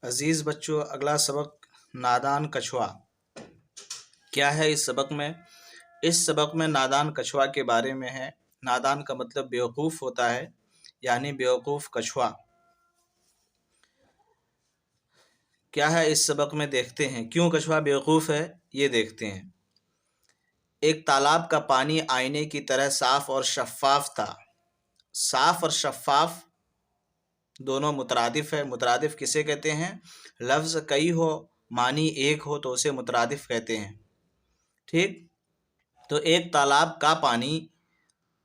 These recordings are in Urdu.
عزیز بچوں، اگلا سبق نادان کچھوا کیا ہے؟ اس سبق میں نادان کچھوا کے بارے میں ہے۔ نادان کا مطلب بیوقوف ہوتا ہے، یعنی بیوقوف کچھوا کیا ہے اس سبق میں دیکھتے ہیں۔ کیوں کچھوا بیوقوف ہے یہ دیکھتے ہیں۔ ایک تالاب کا پانی آئینے کی طرح صاف اور شفاف تھا۔ صاف اور شفاف دونوں مترادف ہے۔ مترادف کسے کہتے ہیں؟ لفظ کئی ہو معنی ایک ہو تو اسے مترادف کہتے ہیں۔ ٹھیک، تو ایک تالاب کا پانی،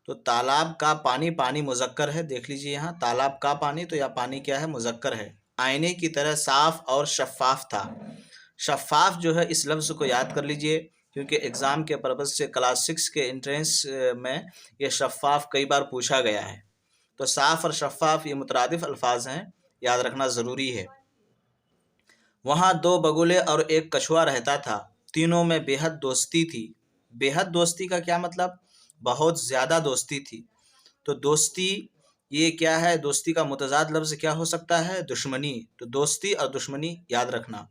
تو تالاب کا پانی، پانی مذکر ہے، دیکھ لیجیے یہاں تالاب کا پانی، تو یہ پانی کیا ہے؟ مذکر ہے۔ آئینے کی طرح صاف اور شفاف تھا۔ شفاف جو ہے اس لفظ کو یاد کر لیجیے، کیونکہ اگزام کے پرپز سے کلاس 6 کے انٹرنس میں یہ شفاف کئی بار پوچھا گیا ہے۔ تو صاف اور شفاف یہ مترادف الفاظ ہیں، یاد رکھنا ضروری ہے۔ وہاں 2 بگولے اور ایک کچھوا رہتا تھا، تینوں میں بے حد دوستی تھی۔ بے حد دوستی کا کیا مطلب؟ بہت زیادہ دوستی تھی۔ تو دوستی یہ کیا ہے؟ دوستی کا متضاد لفظ کیا ہو سکتا ہے؟ دشمنی۔ تو دوستی اور دشمنی یاد رکھنا۔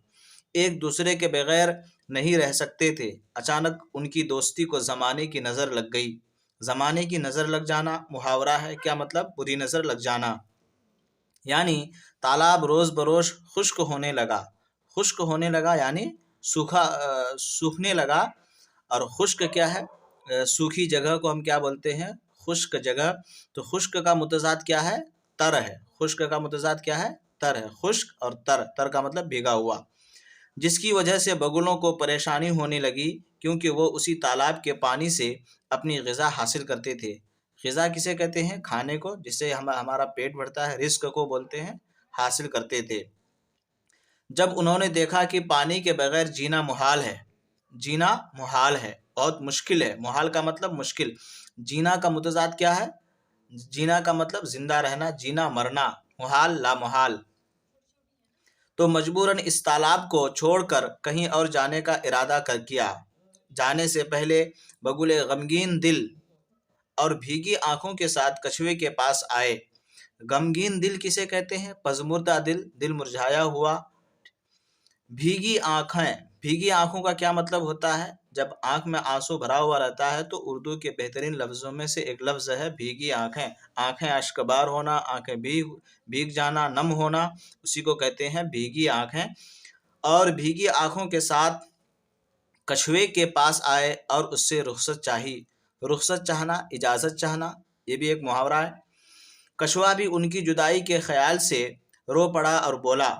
ایک دوسرے کے بغیر نہیں رہ سکتے تھے۔ اچانک ان کی دوستی کو زمانے کی نظر لگ گئی۔ زمانے کی نظر لگ جانا محاورہ ہے، کیا مطلب؟ بری نظر لگ جانا، یعنی تالاب روز بروز خشک ہونے لگا۔ خشک ہونے لگا یعنی سوکھنے لگا، اور خشک کیا ہے؟ سوکھی جگہ کو ہم کیا بولتے ہیں؟ خشک جگہ۔ تو خشک کا متضاد کیا ہے؟ تر ہے۔ خشک کا متضاد کیا ہے؟ تر ہے۔ خشک اور تر کا مطلب بھیگا ہوا، جس کی وجہ سے بگلوں کو پریشانی ہونے لگی، کیونکہ وہ اسی تالاب کے پانی سے اپنی غذا حاصل کرتے تھے۔ غذا کسے کہتے ہیں؟ کھانے کو، جس سے ہمارا پیٹ بھرتا ہے، رزق کو بولتے ہیں، حاصل کرتے تھے۔ جب انہوں نے دیکھا کہ پانی کے بغیر جینا محال ہے، جینا محال ہے، بہت مشکل ہے۔ محال کا مطلب مشکل۔ جینا کا متضاد کیا ہے؟ جینا کا مطلب زندہ رہنا، جینا مرنا، محال لا محال۔ تو مجبوراً اس تالاب کو چھوڑ کر کہیں اور جانے کا ارادہ کیا۔ جانے سے پہلے بگولے غمگین دل اور بھیگی آنکھوں کے ساتھ کچھوے کے پاس آئے۔ غمگین دل کسے کہتے ہیں؟ پژمردہ دل، دل مرجھایا ہوا۔ بھیگی آنکھیں، بھیگی آنکھوں کا کیا مطلب ہوتا ہے؟ جب آنکھ میں آنسو بھرا ہوا رہتا ہے تو اردو کے بہترین لفظوں میں سے ایک لفظ ہے بھیگی آنکھیں۔ آنکھیں اشکبار ہونا، آنکھیں بھیگ جانا، نم ہونا، اسی کو کہتے ہیں بھیگی آنکھیں۔ اور بھیگی آنکھوں کے ساتھ کچھوے کے پاس آئے اور اس سے رخصت چاہی۔ رخصت چاہنا، اجازت چاہنا، یہ بھی ایک محاورہ ہے۔ کچھوا بھی ان کی جدائی کے خیال سے رو پڑا اور بولا۔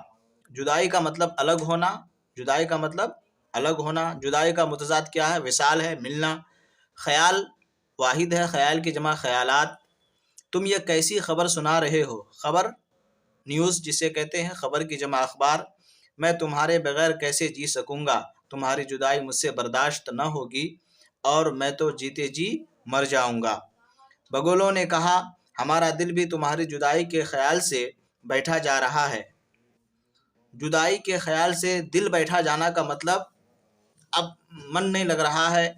جدائی کا مطلب الگ ہونا، جدائی کا مطلب الگ ہونا۔ جدائی کا متضاد کیا ہے؟ وصال ہے، ملنا۔ خیال واحد ہے، خیال کی جمع خیالات۔ تم یہ کیسی خبر سنا رہے ہو؟ خبر نیوز جسے کہتے ہیں، خبر کی جمع اخبار۔ میں تمہارے بغیر کیسے جی سکوں گا؟ تمہاری جدائی مجھ سے برداشت نہ ہوگی اور میں تو جیتے جی مر جاؤں گا۔ بگولوں نے کہا، ہمارا دل بھی تمہاری جدائی کے خیال سے بیٹھا جا رہا ہے۔ جدائی کے خیال سے دل بیٹھا جانا کا مطلب اب من نہیں لگ رہا ہے،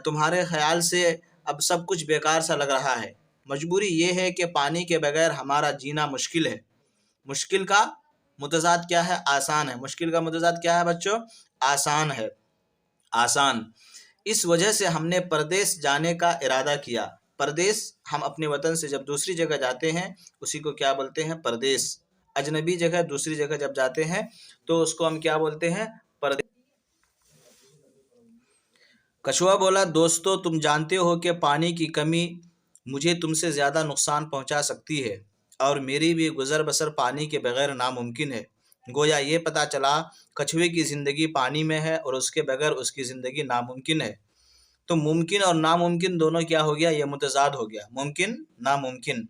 تمہارے خیال سے اب سب کچھ بیکار سا لگ رہا ہے۔ مجبوری یہ ہے کہ پانی کے بغیر ہمارا جینا مشکل ہے۔ مشکل کا متضاد کیا ہے؟ آسان ہے۔ مشکل کا متضاد کیا ہے بچوں؟ آسان ہے، آسان۔ اس وجہ سے ہم نے پردیس جانے کا ارادہ کیا۔ پردیس، ہم اپنے وطن سے جب دوسری جگہ جاتے ہیں اسی کو کیا بولتے ہیں؟ پردیس۔ اجنبی جگہ، دوسری جگہ جب جاتے ہیں تو اس کو ہم کیا بولتے ہیں؟ پردیس۔ کچھوا بولا، دوستو تم جانتے ہو کہ پانی کی کمی مجھے تم سے زیادہ نقصان پہنچا سکتی ہے، اور میری بھی گزر بسر پانی کے بغیر ناممکن ہے۔ گویا یہ پتہ چلا کچھوے کی زندگی پانی میں ہے اور اس کے بغیر اس کی زندگی ناممکن ہے۔ تو ممکن اور ناممکن دونوں کیا ہو گیا؟ یہ متضاد ہو گیا، ممکن ناممکن۔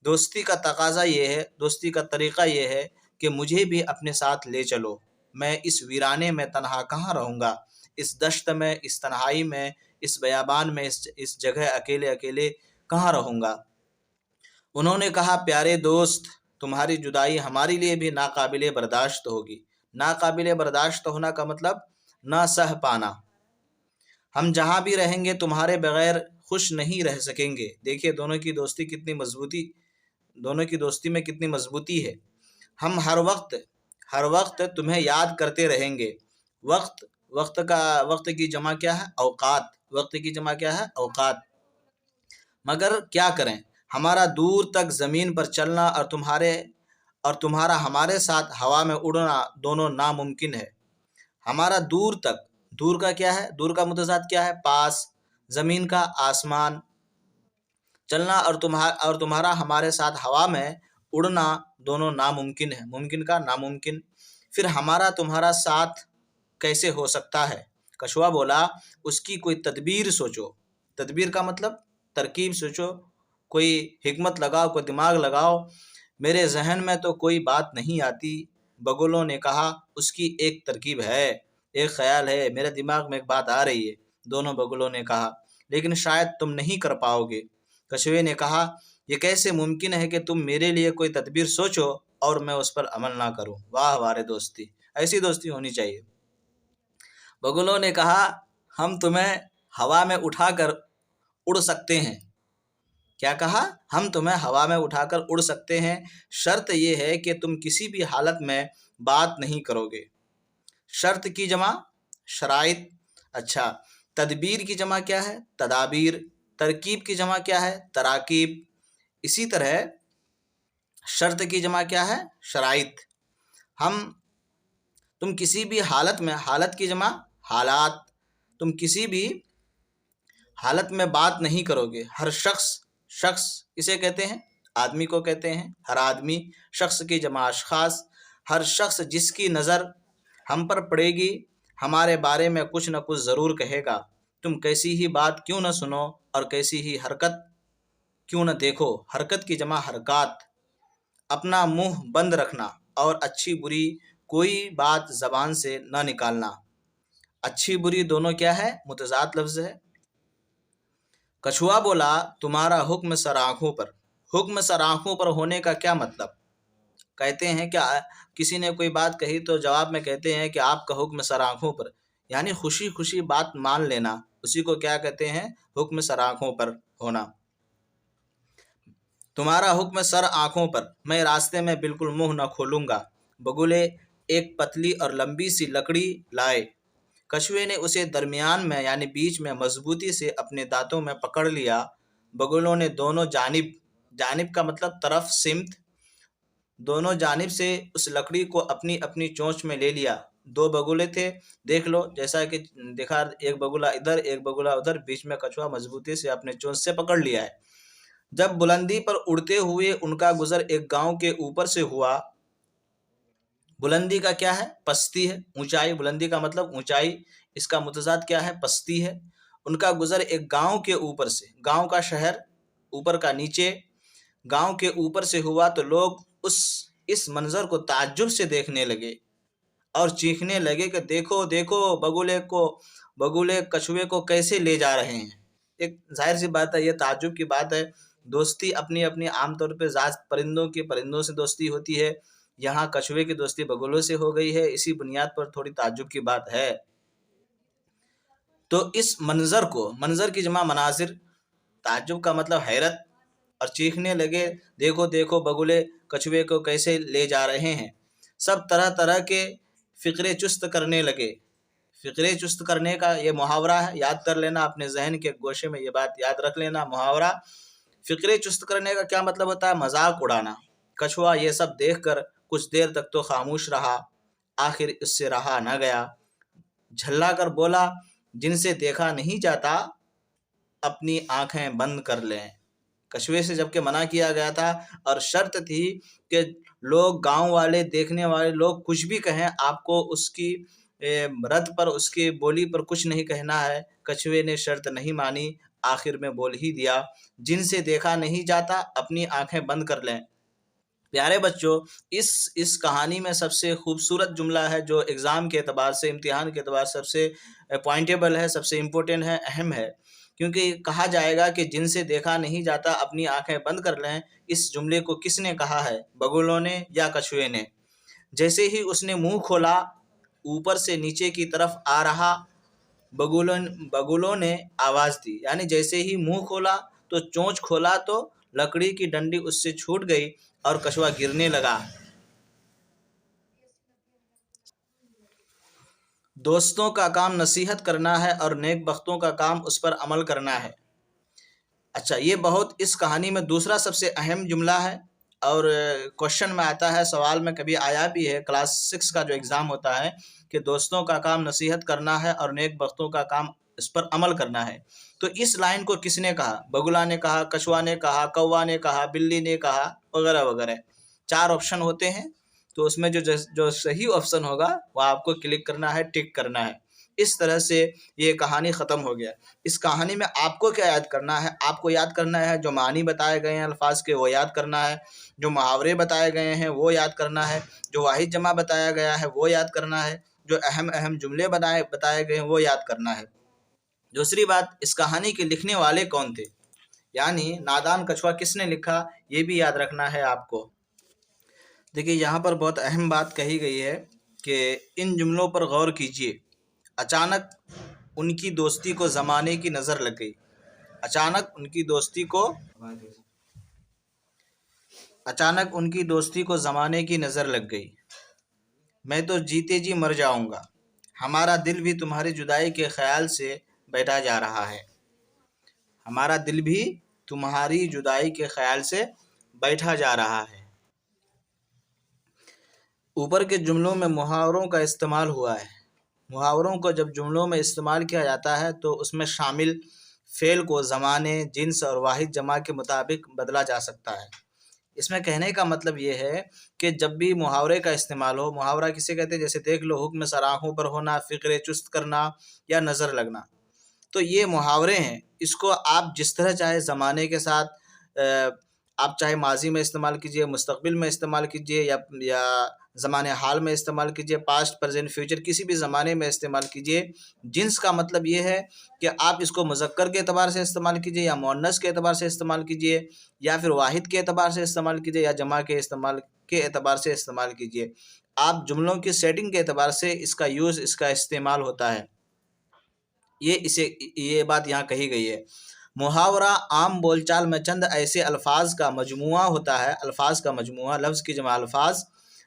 دوستی کا تقاضا یہ ہے، دوستی کا طریقہ یہ ہے کہ مجھے بھی اپنے ساتھ لے چلو۔ میں اس ویرانے میں تنہا کہاں رہوں گا؟ اس دشت میں، اس تنہائی میں، اس بیابان میں، اس جگہ اکیلے اکیلے کہاں رہوں گا؟ انہوں نے کہا، پیارے دوست، تمہاری جدائی ہمارے لیے بھی ناقابل برداشت ہوگی۔ ناقابل برداشت ہونا کا مطلب نہ سہ پانا۔ ہم جہاں بھی رہیں گے تمہارے بغیر خوش نہیں رہ سکیں گے۔ دیکھیے دونوں کی دوستی میں کتنی مضبوطی ہے۔ ہم ہر وقت تمہیں یاد کرتے رہیں گے۔ وقت، وقت کی جمع کیا ہے؟ اوقات۔ وقت کی جمع کیا ہے؟ اوقات۔ مگر کیا کریں، ہمارا دور تک زمین پر چلنا اور تمہارا ہمارے ساتھ ہوا میں اڑنا دونوں ناممکن ہے۔ ہمارا دور تک، دور کا کیا ہے؟ دور کا متضاد کیا ہے؟ پاس۔ زمین کا آسمان۔ چلنا اور تمہارا ہمارے ساتھ ہوا میں اڑنا دونوں ناممکن ہے۔ ممکن کا ناممکن۔ پھر ہمارا تمہارا ساتھ کیسے ہو سکتا ہے؟ کچھوا بولا، اس کی کوئی تدبیر سوچو۔ تدبیر کا مطلب ترکیب سوچو، کوئی حکمت لگاؤ، کوئی دماغ لگاؤ۔ میرے ذہن میں تو کوئی بات نہیں آتی۔ بگولوں نے کہا، اس کی ایک ترکیب ہے، ایک خیال ہے، میرے دماغ میں ایک بات آ رہی ہے۔ دونوں بگولوں نے کہا، لیکن شاید تم نہیں کر پاؤ گے۔ کچھوے نے کہا، یہ کیسے ممکن ہے کہ تم میرے لیے کوئی تدبیر سوچو اور میں اس پر عمل نہ کروں؟ واہ وارے دوستی، ایسی دوستی ہونی چاہیے۔ بگولوں نے کہا، ہم تمہیں ہوا میں اٹھا کر اڑ سکتے ہیں۔ کیا کہا؟ ہم تمہیں ہوا میں اٹھا کر اڑ سکتے ہیں، شرط یہ ہے کہ تم کسی بھی حالت میں بات نہیں کرو گے۔ شرط کی جمع شرائط۔ اچھا، تدبیر کی جمع کیا ہے؟ تدابیر۔ ترکیب کی جمع کیا ہے؟ تراکیب۔ اسی طرح شرط کی جمع کیا ہے؟ شرائط۔ تم کسی بھی حالت میں، حالت کی جمع حالات، تم کسی بھی حالت میں بات نہیں کرو گے۔ ہر شخص کسے کہتے ہیں؟ آدمی کو کہتے ہیں، ہر آدمی۔ شخص کی جمع اشخاص۔ ہر شخص جس کی نظر ہم پر پڑے گی ہمارے بارے میں کچھ نہ کچھ ضرور کہے گا۔ تم کیسی ہی بات کیوں نہ سنو اور کیسی ہی حرکت کیوں نہ دیکھو۔ حرکت کی جمع حرکات۔ اپنا منہ بند رکھنا اور اچھی بری کوئی بات زبان سے نہ نکالنا۔ اچھی بری دونوں کیا ہے؟ متضاد لفظ ہے۔ کچھوا بولا، تمہارا حکم سر آنکھوں پر۔ حکم سر آنکھوں پر ہونے کا کیا مطلب؟ کہتے ہیں کہ کسی نے کوئی بات کہی تو جواب میں کہتے ہیں کہ آپ کا حکم سر آنکھوں پر، یعنی خوشی خوشی بات مان لینا، اسی کو کیا کہتے ہیں؟ حکم سر آنکھوں پر ہونا۔ تمہارا حکم سر آنکھوں پر، میں راستے میں بالکل منہ نہ کھولوں گا۔ بگولے ایک پتلی اور لمبی سی لکڑی لائے۔ کچھوے نے اسے درمیان میں یعنی بیچ میں مضبوطی سے اپنے دانتوں میں پکڑ لیا۔ بگولوں نے دونوں جانب کا مطلب طرف، سمت، دونوں جانب سے اس لکڑی کو اپنی اپنی چونچ میں لے لیا۔ دو بگولے تھے، دیکھ لو، جیسا کہ دیکھا، ایک بگولا ادھر ایک بگولا ادھر، بیچ میں کچھوا مضبوطی سے اپنے چونچ سے پکڑ لیا ہے۔ جب بلندی پر اڑتے ہوئے ان کا گزر ایک گاؤں کے اوپر سے ہوا۔ بلندی کا کیا ہے؟ پستی ہے، اونچائی۔ بلندی کا مطلب اونچائی، اس کا متضاد کیا ہے؟ پستی ہے۔ ان کا گزر ایک گاؤں کے اوپر سے، گاؤں کا شہر، اوپر کا نیچے، گاؤں کے اوپر سے ہوا تو لوگ اس منظر کو تعجب سے دیکھنے لگے اور چیخنے لگے کہ دیکھو دیکھو، بگولے کچھوے کو کیسے لے جا رہے ہیں۔ ایک ظاہر سی بات ہے، یہ تعجب کی بات ہے۔ دوستی اپنی اپنی عام طور پہ ذات پرندوں سے دوستی ہوتی ہے، یہاں کچھوے کی دوستی بگولوں سے ہو گئی ہے، اسی بنیاد پر تھوڑی تعجب کی بات ہے۔ تو اس منظر کی جمع مناظر، تعجب کا مطلب حیرت، اور چیخنے لگے دیکھو دیکھو، بگولے کچھوے کو کیسے لے جا رہے ہیں۔ سب طرح طرح کے فقرے چست کرنے لگے۔ فقرے چست کرنے کا یہ محاورہ ہے، یاد کر لینا، اپنے ذہن کے گوشے میں یہ بات یاد رکھ لینا۔ محاورہ فقرے چست کرنے کا کیا مطلب ہوتا ہے؟ مذاق اڑانا۔ کچھوا یہ سب دیکھ کر کچھ دیر تک تو خاموش رہا، آخر اس سے رہا نہ گیا، جھلا کر بولا، جن سے دیکھا نہیں جاتا اپنی آنکھیں بند کر لیں۔ کچھوے سے جب کہ منع کیا گیا تھا اور شرط تھی کہ لوگ، گاؤں والے، دیکھنے والے لوگ کچھ بھی کہیں، آپ کو اس کی رد پر، اس کی بولی پر کچھ نہیں کہنا ہے۔ کچھوے نے شرط نہیں مانی، آخر میں بول ہی دیا، جن سے دیکھا نہیں جاتا اپنی آنکھیں بند کر لیں۔ پیارے بچوں، اس کہانی میں سب سے خوبصورت جملہ ہے جو ایگزام کے اعتبار سے، امتحان کے اعتبار سے سب سے پوائنٹیبل ہے، سب سے امپورٹنٹ ہے، اہم ہے، کیونکہ کہا جائے گا کہ جن سے دیکھا نہیں جاتا اپنی آنکھیں بند کر لیں۔ اس جملے کو کس نے کہا ہے؟ بگولوں نے یا کچھوے نے؟ جیسے ہی اس نے منہ کھولا، اوپر سے نیچے کی طرف آ رہا، بگولوں نے آواز دی، یعنی جیسے ہی منہ کھولا تو چونچ کھولا تو لکڑی کی ڈنڈی اس سے چھوٹ گئی اور کچھوا گرنے لگا۔ دوستوں کا کام نصیحت کرنا ہے اور نیک بختوں کا کام اس پر عمل کرنا ہے۔ اچھا، یہ بہت اس کہانی میں دوسرا سب سے اہم جملہ ہے، اور کوشچن میں آتا ہے، سوال میں کبھی آیا بھی ہے، کلاس 6 کا جو ایگزام ہوتا ہے کہ دوستوں کا کام نصیحت کرنا ہے اور نیک بختوں کا کام اس پر عمل کرنا ہے۔ تو اس لائن کو کس نے کہا؟ بگلا نے کہا، کچھوا نے کہا، کوا نے کہا، بلی نے کہا، وغیرہ وغیرہ۔ 4 آپشن ہوتے ہیں، تو اس میں جو صحیح آپشن ہوگا وہ آپ کو کلک کرنا ہے، ٹک کرنا ہے۔ اس طرح سے یہ کہانی ختم ہو گیا۔ اس کہانی میں آپ کو کیا یاد کرنا ہے؟ آپ کو یاد کرنا ہے جو معنی بتائے گئے ہیں الفاظ کے، وہ یاد کرنا ہے، جو محاورے بتائے گئے ہیں وہ یاد کرنا ہے، جو واحد جمع بتایا گیا ہے وہ یاد کرنا ہے، جو اہم جملے بتائے گئے ہیں وہ یاد کرنا ہے۔ دوسری بات، اس کہانی کے لکھنے والے کون تھے، یعنی نادان کچھوا کس نے لکھا، یہ بھی یاد رکھنا ہے آپ کو۔ دیکھیے، یہاں پر بہت اہم بات کہی گئی ہے کہ ان جملوں پر غور کیجیے۔ اچانک ان کی دوستی کو زمانے کی نظر لگ گئی۔ اچانک ان کی دوستی کو زمانے کی نظر لگ گئی۔ میں تو جیتے جی مر جاؤں گا، ہمارا دل بھی تمہاری جدائی کے خیال سے بیٹھا جا رہا ہے۔ ہمارا دل بھی تمہاری جدائی کے خیال سے بیٹھا جا رہا ہے۔ اوپر کے جملوں میں محاوروں کا استعمال ہوا ہے۔ محاوروں کو جب جملوں میں استعمال کیا جاتا ہے تو اس میں شامل فعل کو زمانے، جنس اور واحد جمع کے مطابق بدلا جا سکتا ہے۔ اس میں کہنے کا مطلب یہ ہے کہ جب بھی محاورے کا استعمال ہو، محاورہ کسے کہتے ہیں؟ جیسے دیکھ لو، حکم سر آنکھوں پر ہونا، فقرے چست کرنا یا نظر لگنا، تو یہ محاورے ہیں۔ اس کو آپ جس طرح چاہے زمانے کے ساتھ آپ چاہے ماضی میں استعمال کیجئے، مستقبل میں استعمال کیجئے، یا زمانے حال میں استعمال کیجئے، پاسٹ، پریزنٹ، فیوچر، کسی بھی زمانے میں استعمال کیجئے۔ جنس کا مطلب یہ ہے کہ آپ اس کو مذکر کے اعتبار سے استعمال کیجئے، یا مؤنث کے اعتبار سے استعمال کیجئے، یا پھر واحد کے اعتبار سے استعمال کیجئے، یا جمع کے اعتبار سے استعمال کیجئے۔ آپ جملوں کی سیٹنگ کے اعتبار سے اس کا یوز، اس کا استعمال ہوتا ہے۔ یہ بات یہاں کہی گئی ہے۔ محاورہ عام بول چال میں چند ایسے الفاظ کا مجموعہ ہوتا ہے، الفاظ کا مجموعہ، لفظ کی جمع الفاظ،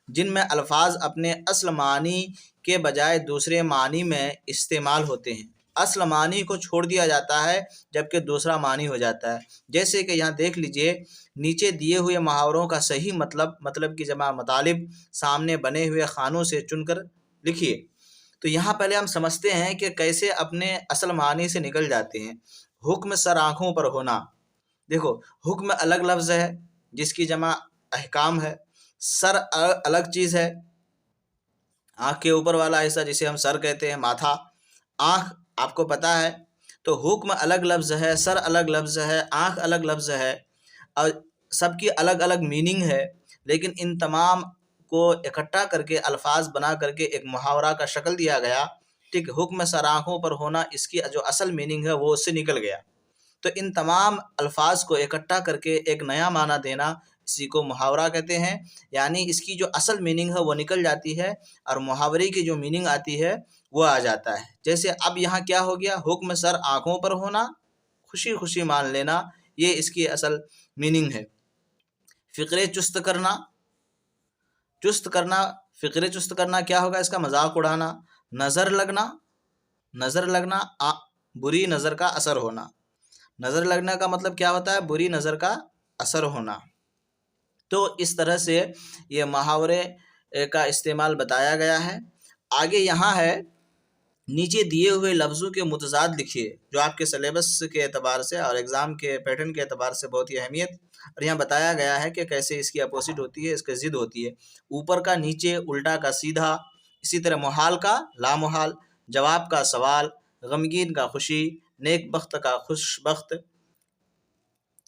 جن میں الفاظ اپنے اصل معنی کے بجائے دوسرے معنی میں استعمال ہوتے ہیں۔ اصل معنی کو چھوڑ دیا جاتا ہے جبکہ دوسرا معنی ہو جاتا ہے۔ جیسے کہ یہاں دیکھ لیجئے، نیچے دیے ہوئے محاوروں کا صحیح مطلب کی جمع مطالب سامنے بنے ہوئے خانوں سے چن کر لکھیے۔ تو یہاں پہلے ہم سمجھتے ہیں کہ کیسے اپنے اصل معنی سے نکل جاتے ہیں۔ حکم سر آنکھوں پر ہونا، دیکھو، حکم الگ لفظ ہے جس کی جمع احکام ہے، سر الگ چیز ہے، آنکھ کے اوپر والا حصہ جسے ہم سر کہتے ہیں، ماتھا، آنکھ آپ کو پتہ ہے۔ تو حکم الگ لفظ ہے، سر الگ لفظ ہے، آنکھ الگ لفظ ہے، اور سب کی الگ الگ میننگ ہے، لیکن ان تمام کو اکٹھا کر کے الفاظ بنا کر کے ایک محاورہ کا شکل دیا گیا۔ ٹھیک، حکم سر آنکھوں پر ہونا، اس کی جو اصل میننگ ہے وہ اس سے نکل گیا۔ تو ان تمام الفاظ کو اکٹھا کر کے ایک نیا معنی دینا، اسی کو محاورہ کہتے ہیں۔ یعنی اس کی جو اصل میننگ ہے وہ نکل جاتی ہے، اور محاورے کی جو میننگ آتی ہے وہ آ جاتا ہے۔ جیسے اب یہاں کیا ہو گیا، حکم سر آنکھوں پر ہونا، خوشی خوشی مان لینا، یہ اس کی اصل میننگ ہے۔ فقرے چست کرنا، فقرے چست کرنا کیا ہوگا؟ اس کا مذاق اڑانا۔ نظر لگنا بری نظر کا اثر ہونا۔ نظر لگنے کا مطلب کیا ہوتا ہے؟ بری نظر کا اثر ہونا۔ تو اس طرح سے یہ محاورے کا استعمال بتایا گیا ہے۔ آگے یہاں ہے، نیچے دیے ہوئے لفظوں کے متضاد لکھیے، جو آپ کے سلیبس کے اعتبار سے اور ایگزام کے پیٹرن کے اعتبار سے بہت ہی اہمیت، اور یہاں بتایا گیا ہے کہ کیسے اس کی اپوزٹ ہوتی ہے، اس کے ضد ہوتی ہے۔ اوپر کا نیچے، الٹا کا سیدھا، اسی طرح محال کا لامحال، جواب کا سوال، غمگین کا خوشی، نیک بخت کا خوش بخت،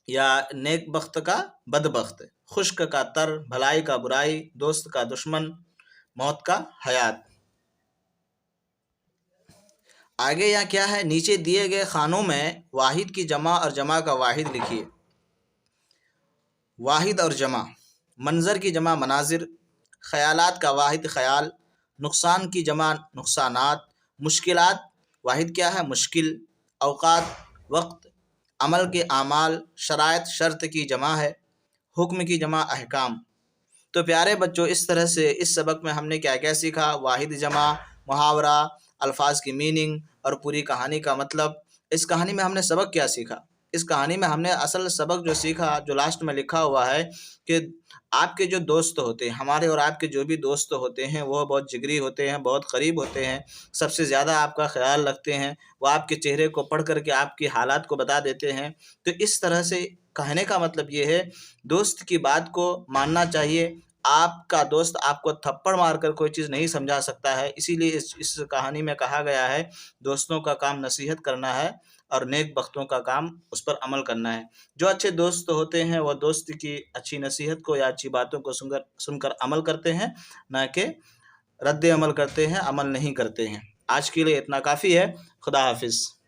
یا نیک بخت کا بد بخت، خشک کا تر، بھلائی کا برائی، دوست کا دشمن، موت کا حیات۔ آگے یہاں کیا ہے، نیچے دیے گئے خانوں میں واحد کی جمع اور جمع کا واحد لکھیے۔ واحد اور جمع، منظر کی جمع مناظر، خیالات کا واحد خیال، نقصان کی جمع نقصانات، مشکلات، واحد کیا ہے؟ مشکل، اوقات وقت، عمل کے اعمال، شرائط شرط کی جمع ہے، حکم کی جمع احکام۔ تو پیارے بچوں، اس طرح سے اس سبق میں ہم نے کیا کیا سیکھا؟ واحد جمع، محاورہ، الفاظ کی میننگ اور پوری کہانی کا مطلب۔ اس کہانی میں ہم نے سبق کیا سیکھا؟ اس کہانی میں ہم نے اصل سبق جو سیکھا، جو لاسٹ میں لکھا ہوا ہے کہ آپ کے جو دوست ہوتے ہیں، ہمارے اور آپ کے جو بھی دوست ہوتے ہیں، وہ بہت جگری ہوتے ہیں، بہت قریب ہوتے ہیں، سب سے زیادہ آپ کا خیال رکھتے ہیں، وہ آپ کے چہرے کو پڑھ کر کے آپ کی حالات کو بتا دیتے ہیں۔ تو اس طرح سے کہنے کا مطلب یہ ہے، دوست کی بات کو ماننا چاہیے۔ آپ کا دوست آپ کو تھپڑ مار کر کوئی چیز نہیں سمجھا سکتا ہے، اسی لیے اس کہانی میں کہا گیا ہے دوستوں کا کام نصیحت کرنا ہے اور نیک بختوں کا کام اس پر عمل کرنا ہے۔ جو اچھے دوست ہوتے ہیں وہ دوست کی اچھی نصیحت کو یا اچھی باتوں کو سن کر عمل کرتے ہیں، نہ کہ رد عمل کرتے ہیں، عمل نہیں کرتے ہیں۔ آج کے لیے اتنا کافی ہے۔ خدا حافظ۔